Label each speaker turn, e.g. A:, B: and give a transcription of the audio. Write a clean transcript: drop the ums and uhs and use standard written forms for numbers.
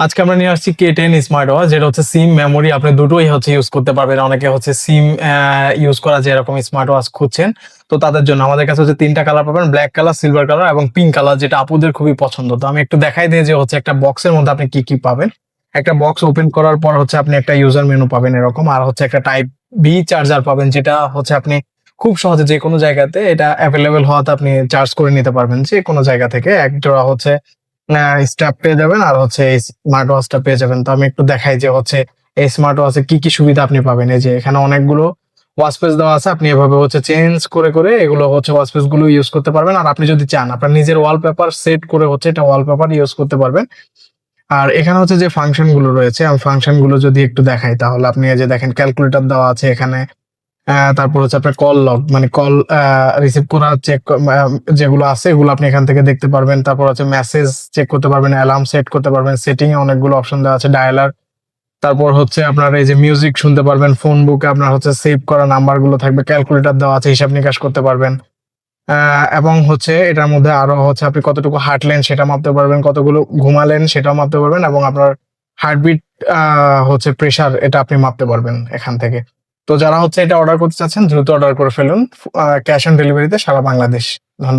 A: আজকে আমরা নিয়ে আসছি K10 স্মার্ট ওয়াচ, যেটা হচ্ছে সিম মেমোরি আপনি দুটোই হচ্ছে ইউজ করতে পারবেন। অনেকে হচ্ছে সিম ইউজ করা যে এরকম স্মার্ট ওয়াচ খুঁজছেন, তো তাদের জন্য আমাদের কাছে হচ্ছে 3টা কালার পাবেন, ব্ল্যাক কালার, সিলভার কালার এবং পিঙ্ক কালার, যেটা আপুদের খুবই পছন্দ। তো আমি একটু দেখাই দিই যে হচ্ছে একটা বক্সের মধ্যে আপনি কি কি পাবেন। একটা বক্স ওপেন করার পর হচ্ছে আপনি একটা ইউজার মেনু পাবেন এরকম, আর হচ্ছে একটা টাইপ বি চার্জার পাবেন, যেটা হচ্ছে আপনি খুব সহজে যে কোনো জায়গাতে এটা অ্যাভেলেবেল হওয়াতে আপনি চার্জ করে নিতে পারবেন যে কোনো জায়গা থেকে। এক জোড়া হচ্ছে স্ট্র্যাপ পেয়ে যাবেন, আর হচ্ছে এই স্মার্ট ওয়াচটা পেয়ে যাবেন। তো আমি একটু দেখাই যে হচ্ছে এই স্মার্ট ওয়াচে কি কি সুবিধা আপনি পাবেন। এই যে এখানে অনেকগুলো ওয়াচ পেজ দেওয়া আছে, আপনি এভাবে হচ্ছে চেঞ্জ করে করে এগুলো হচ্ছে ওয়াচ পেজ গুলো ইউজ করতে পারবেন। আর আপনি যদি চান আপনার নিজের ওয়ালপেপার সেট করে হচ্ছে এটা ওয়ালপেপার ইউজ করতে পারবেন। আর এখানে হচ্ছে যে ফাংশন গুলো রয়েছে, আমি ফাংশন গুলো যদি একটু দেখাই তাহলে আপনি এই যে দেখেন ক্যালকুলেটর দেওয়া আছে এখানে। তারপর হচ্ছে আপনার কল লগ, মানে কল রিসিভ করা চেক যেগুলো আছে এগুলো আপনি এখান থেকে দেখতে পারবেন। তারপর হচ্ছে মেসেজ চেক করতে পারবেন, অ্যালার্ম সেট করতে পারবেন, সেটিং এ অনেকগুলো অপশন দেওয়া আছে, ডায়ালার। তারপর হচ্ছে আপনার এই যে মিউজিক শুনতে পারবেন, ফোন বুকে আপনার হচ্ছে সেভ করা নাম্বার গুলো থাকবে, ক্যালকুলেটর দেওয়া আছে, হিসাব নিকাশ করতে পারবেন। এবং হচ্ছে এটার মধ্যে আরো হচ্ছে আপনি কতটুকু হাঁটলেন সেটা মাপতে পারবেন, কতগুলো ঘুমালেন সেটাও মাপতে পারবেন, এবং আপনার হার্টবিট হচ্ছে প্রেসার এটা আপনি মাপতে পারবেন এখান থেকে। তো যারা হচ্ছে এটা অর্ডার করতে চাচ্ছেন দ্রুত অর্ডার করে ফেলুন, ক্যাশ অন ডেলিভারিতে সারা বাংলাদেশ। ধন্যবাদ।